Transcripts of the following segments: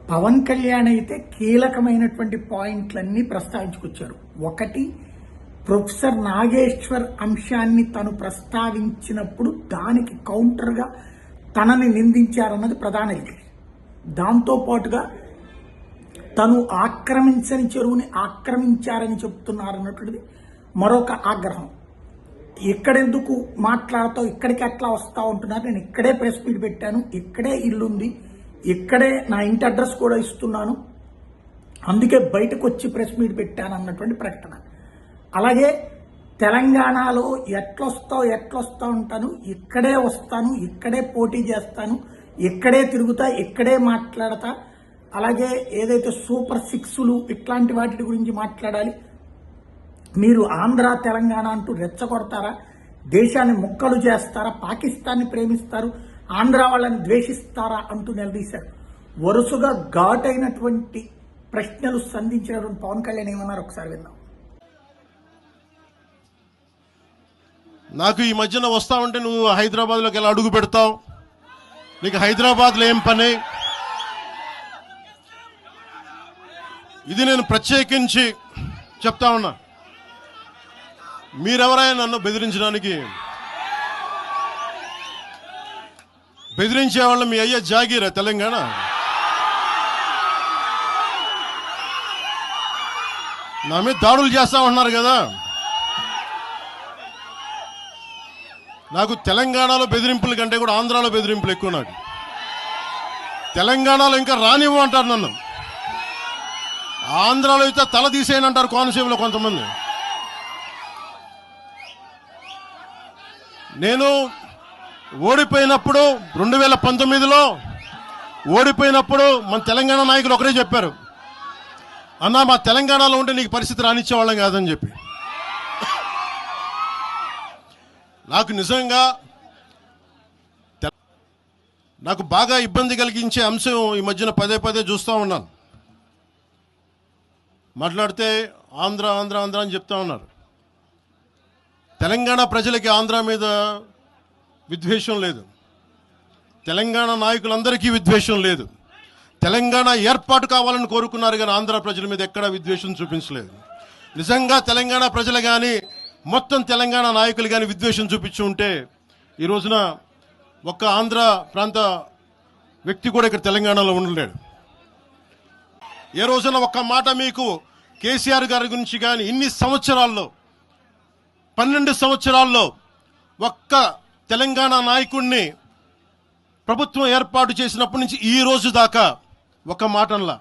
పవన్ కళ్యాణ్ అయితే కీలకమైనటువంటి పాయింట్లన్నీ ప్రస్తావించుకొచ్చారు. ఒకటి, ప్రొఫెసర్ నాగేశ్వర్ అంశాన్ని తను ప్రస్తావించినప్పుడు దానికి కౌంటర్గా తనని నిందించారన్నది ప్రధాన ఇది. దాంతోపాటుగా తను ఆక్రమించని చెరువుని ఆక్రమించారని చెప్తున్నారన్నటువంటిది మరొక ఆగ్రహం. ఇక్కడెందుకు మాట్లాడతావు, ఇక్కడికి ఎట్లా వస్తావు అంటున్నారు. నేను ఇక్కడే ప్రెస్ మీట్ పెట్టాను, ఇక్కడే ఇల్లుంది, ఇక్కడే నా ఇంటి అడ్రస్ కూడా ఇస్తున్నాను, అందుకే బయటకు వచ్చి ప్రెస్ మీట్ పెట్టాను అన్నటువంటి ప్రకటన. అలాగే తెలంగాణలో ఎట్లొస్తావు అంటాను, ఇక్కడే వస్తాను, ఇక్కడే పోటీ చేస్తాను, ఇక్కడే తిరుగుతా, ఇక్కడే మాట్లాడతా. అలాగే ఏదైతే సూపర్ సిక్స్లు ఇట్లాంటి వాటి గురించి మాట్లాడాలి. మీరు ఆంధ్ర తెలంగాణ అంటూ రెచ్చగొడతారా, దేశాన్ని ముక్కలు చేస్తారా, పాకిస్తాన్ని ప్రేమిస్తారు, ఆంధ్ర వాళ్ళని ద్వేషిస్తారా అంటూ నిలదీశారు. వరుసగా ఘాటైనటువంటి ప్రశ్నలు సంధించినటువంటి పవన్ కళ్యాణ్ ఏమన్నారు ఒకసారి విన్నాం. నాకు ఈ మధ్యన వస్తా ఉంటే నువ్వు హైదరాబాద్లోకి ఎలా అడుగు పెడతావు, నీకు హైదరాబాద్లో ఏం పని, ఇది నేను ప్రత్యేకించి చెప్తా ఉన్నా. మీరెవరైనా నన్ను బెదిరించడానికి, బెదిరించే వాళ్ళు మీ అయ్యే జాగీరా తెలంగాణ. నా మీద దాడులు చేస్తా ఉన్నారు కదా. నాకు తెలంగాణలో బెదిరింపుల కంటే కూడా ఆంధ్రాలో బెదిరింపులు ఎక్కువ. నాకు తెలంగాణలో ఇంకా రానివ్వు అంటారు నన్ను, ఆంధ్రాలో అయితే తల తీసేయనంటారు కోనసీమలో కొంతమంది. నేను ఓడిపోయినప్పుడు 2019లో ఓడిపోయినప్పుడు మన తెలంగాణ నాయకులు ఒకరే చెప్పారు, అన్నా మా తెలంగాణలో ఉంటే నీకు పరిస్థితి రానిచ్చేవాళ్ళం కాదని చెప్పి. నాకు నిజంగా నాకు బాగా ఇబ్బంది కలిగించే అంశం ఈ మధ్యన పదే పదే చూస్తూ ఉన్నాను. మాట్లాడితే ఆంధ్ర ఆంధ్ర ఆంధ్ర అని చెప్తా ఉన్నారు. తెలంగాణ ప్రజలకి ఆంధ్ర మీద విద్వేషం లేదు, తెలంగాణ నాయకులందరికీ విద్వేషం లేదు. తెలంగాణ ఏర్పాటు కావాలని కోరుకున్నారు కానీ ఆంధ్ర ప్రజల మీద ఎక్కడా విద్వేషం చూపించలేదు. నిజంగా తెలంగాణ ప్రజలు కానీ మొత్తం తెలంగాణ నాయకులు కానీ విద్వేషం చూపించి ఉంటే ఈ రోజున ఒక్క ఆంధ్ర ప్రాంత వ్యక్తి కూడా ఇక్కడ తెలంగాణలో ఉండలేడు. ఏ రోజున ఒక్క మాట మీకు కేసీఆర్ గారి గురించి కానీ ఇన్ని సంవత్సరాల్లో 12 సంవత్సరాల్లో ఒక్క తెలంగాణ నాయకుడిని ప్రభుత్వం ఏర్పాటు చేసినప్పటి నుంచి ఈ రోజు దాకా ఒక మాటంలా.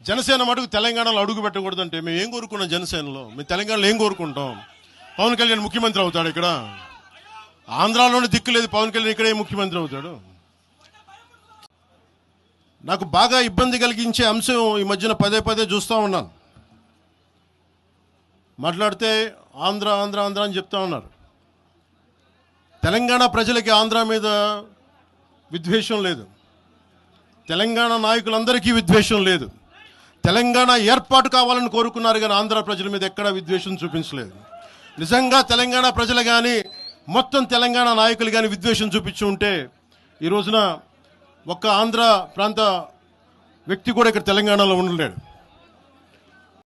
జనసేన మటుకు తెలంగాణలో అడుగు పెట్టకూడదంటే మేము ఏం కోరుకున్నాం? జనసేనలో మేము తెలంగాణలో ఏం కోరుకుంటాం? పవన్ కళ్యాణ్ ముఖ్యమంత్రి అవుతాడు ఇక్కడ, ఆంధ్రాలోనే దిక్కు లేదు, పవన్ కళ్యాణ్ ఇక్కడే ముఖ్యమంత్రి అవుతాడు. నాకు బాగా ఇబ్బంది కలిగించే అంశం ఈ మధ్యన పదే పదే చూస్తూ ఉన్నాను. మాట్లాడితే ఆంధ్ర ఆంధ్ర ఆంధ్ర అని చెప్తా ఉన్నారు. తెలంగాణ ప్రజలకి ఆంధ్ర మీద విద్వేషం లేదు, తెలంగాణ నాయకులందరికీ విద్వేషం లేదు. తెలంగాణ ఏర్పాటు కావాలని కోరుకున్నారు కానీ ఆంధ్ర ప్రజల మీద ఎక్కడా విద్వేషం చూపించలేదు. నిజంగా తెలంగాణ ప్రజలు కానీ మొత్తం తెలంగాణ నాయకులు కానీ విద్వేషం చూపించి ఉంటే ఈ రోజున ఒక్క ఆంధ్ర ప్రాంత వ్యక్తి కూడా ఇక్కడ తెలంగాణలో ఉండలేడు.